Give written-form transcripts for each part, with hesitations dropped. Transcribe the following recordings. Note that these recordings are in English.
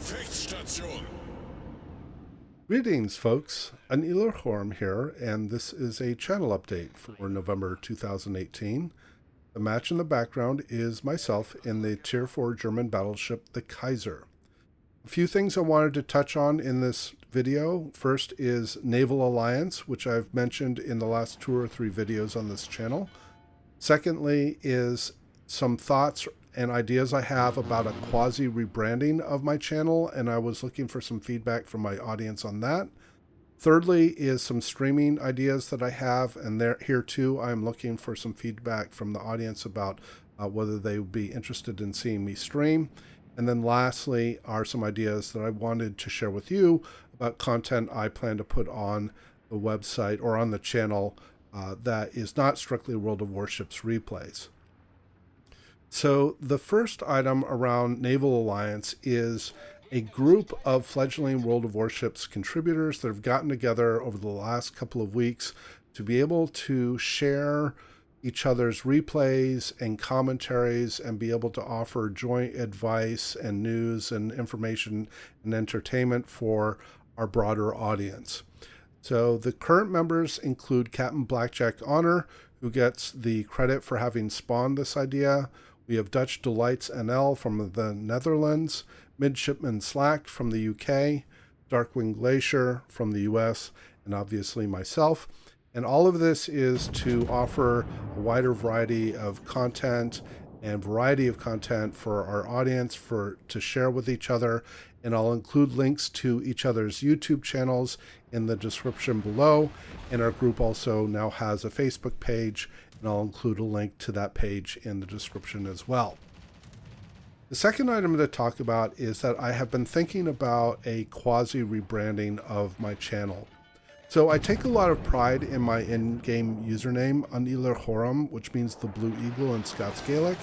Gefechtsstation. Greetings, folks. Anil Horm here, and this is a channel update for November 2018. The match in the background is myself in the Tier 4 German battleship, the Kaiser. A few things I wanted to touch on in this video. First is Naval Alliance, which I've mentioned in the last 2 or 3 videos on this channel. Secondly is some thoughts and ideas I have about a quasi rebranding of my channel, and I was looking for some feedback from my audience on that. Thirdly is some streaming ideas that I have, and here too I'm looking for some feedback from the audience about whether they would be interested in seeing me stream. And then lastly are some ideas that I wanted to share with you about content I plan to put on the website or on the channel that is not strictly World of Warships replays. So the first item around Naval Alliance is a group of fledgling World of Warships contributors that have gotten together over the last couple of weeks to be able to share each other's replays and commentaries and be able to offer joint advice and news and information and entertainment for our broader audience. So the current members include Captain Blackjack Honor, who gets the credit for having spawned this idea. We have Dutch Delights NL from the Netherlands, Midshipman Slack from the UK, Darkwing Glacier from the US, and obviously myself. And all of this is to offer a wider variety of content and variety of content for our audience to share with each other. And I'll include links to each other's YouTube channels in the description below. And our group also now has a Facebook page, and I'll include a link to that page in the description as well. The second item to talk about is that I have been thinking about a quasi rebranding of my channel. So I take a lot of pride in my in-game username, Anil Horm, which means the Blue Eagle in Scots Gaelic.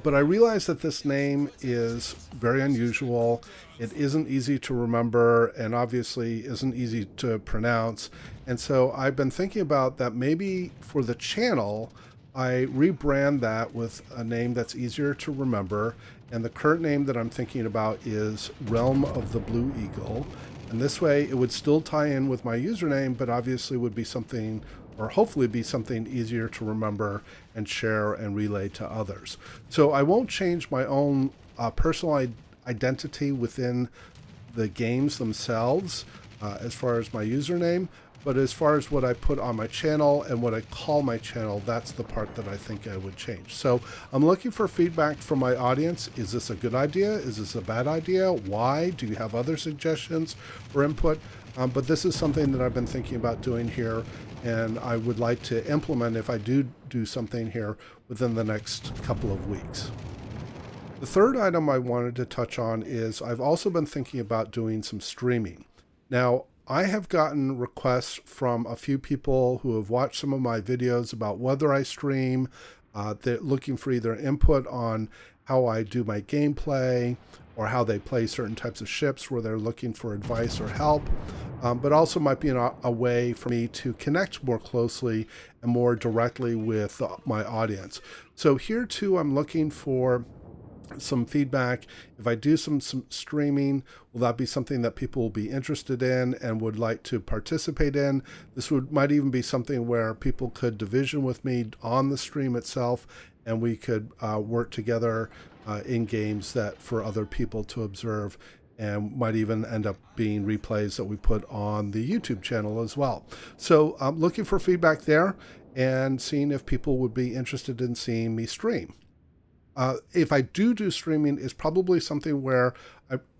But I realize that this name is very unusual. It isn't easy to remember and obviously isn't easy to pronounce. And so I've been thinking about that maybe for the channel, I rebrand that with a name that's easier to remember. And the current name that I'm thinking about is Realm of the Blue Eagle. And this way it would still tie in with my username, but obviously would be something, or hopefully be something easier to remember and share and relay to others. So I won't change my own personal identity within the games themselves as far as my username, but as far as what I put on my channel and what I call my channel, that's the part that I think I would change. So I'm looking for feedback from my audience. Is this a good idea? Is this a bad idea? Why? Do you have other suggestions or input? But this is something that I've been thinking about doing here, and I would like to implement if I do something here within the next couple of weeks. The third item I wanted to touch on is I've also been thinking about doing some streaming. Now, I have gotten requests from a few people who have watched some of my videos about whether I stream. They're looking for either input on how I do my gameplay or how they play certain types of ships, where they're looking for advice or help, but also might be a way for me to connect more closely and more directly with my audience. So here too, I'm looking for some feedback. If I do some streaming, will that be something that people will be interested in and would like to participate in? This might even be something where people could division with me on the stream itself, and we could work together in games that for other people to observe, and might even end up being replays that we put on the YouTube channel as well. So I'm looking for feedback there and seeing if people would be interested in seeing me stream. If I do streaming, is probably something where,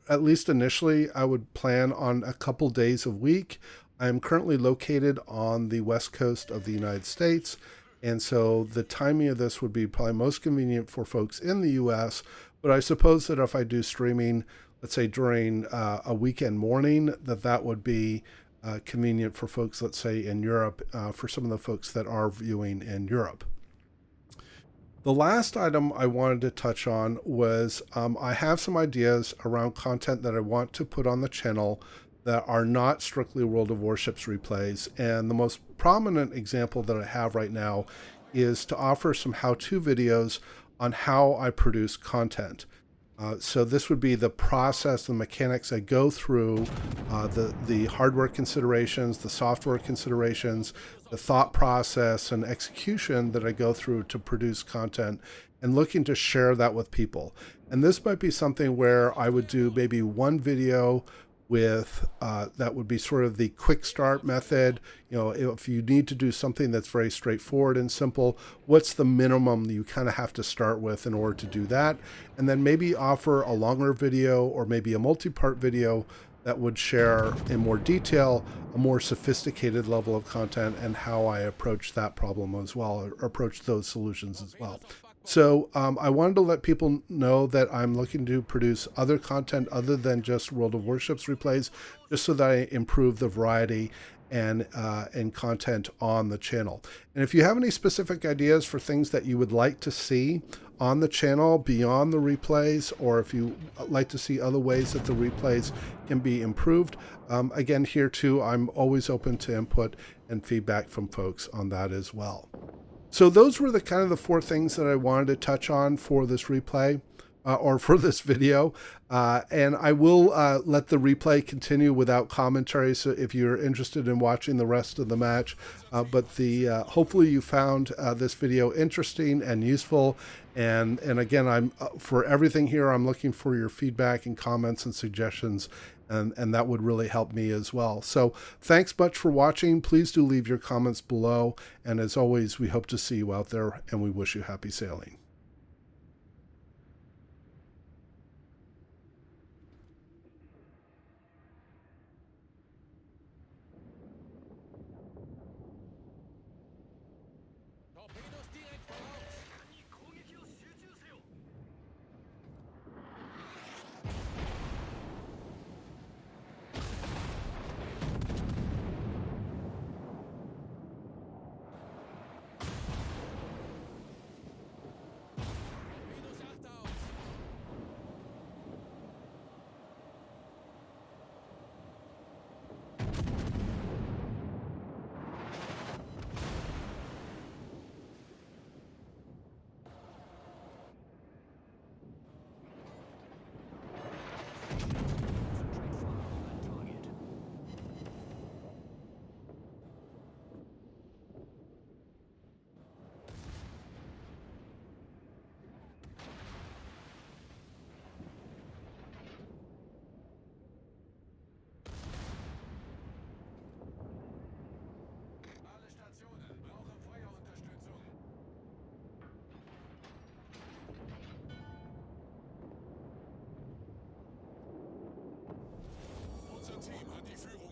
at least initially, I would plan on a couple days a week. I'm currently located on the west coast of the United States, and so the timing of this would be probably most convenient for folks in the US, but I suppose that if I do streaming, let's say during a weekend morning, that would be convenient for folks, let's say in Europe, for some of the folks that are viewing in Europe. The last item I wanted to touch on was I have some ideas around content that I want to put on the channel that are not strictly World of Warships replays. And the most prominent example that I have right now is to offer some how-to videos on how I produce content. So this would be the process, the mechanics I go through, the hardware considerations, the software considerations, the thought process and execution that I go through to produce content, and looking to share that with people. And this might be something where I would do maybe one video with that would be sort of the quick start method. You know, if you need to do something that's very straightforward and simple, what's the minimum you kind of have to start with in order to do that? And then maybe offer a longer video or maybe a multi-part video that would share in more detail a more sophisticated level of content and how I approach that problem as well, or approach those solutions as well. So I wanted to let people know that I'm looking to produce other content other than just World of Warships replays, just so that I improve the variety and content on the channel. And if you have any specific ideas for things that you would like to see on the channel beyond the replays, or if you like to see other ways that the replays can be improved, again, here too, I'm always open to input and feedback from folks on that as well. So those were the kind of the four things that I wanted to touch on for this replay, or for this video. And I will let the replay continue without commentary, so if you're interested in watching the rest of the match. But hopefully you found this video interesting and useful. And again, I'm for everything here, I'm looking for your feedback and comments and suggestions. And that would really help me as well. So thanks much for watching. Please do leave your comments below. And as always, we hope to see you out there, and we wish you happy sailing. Unser Team hat die Führung.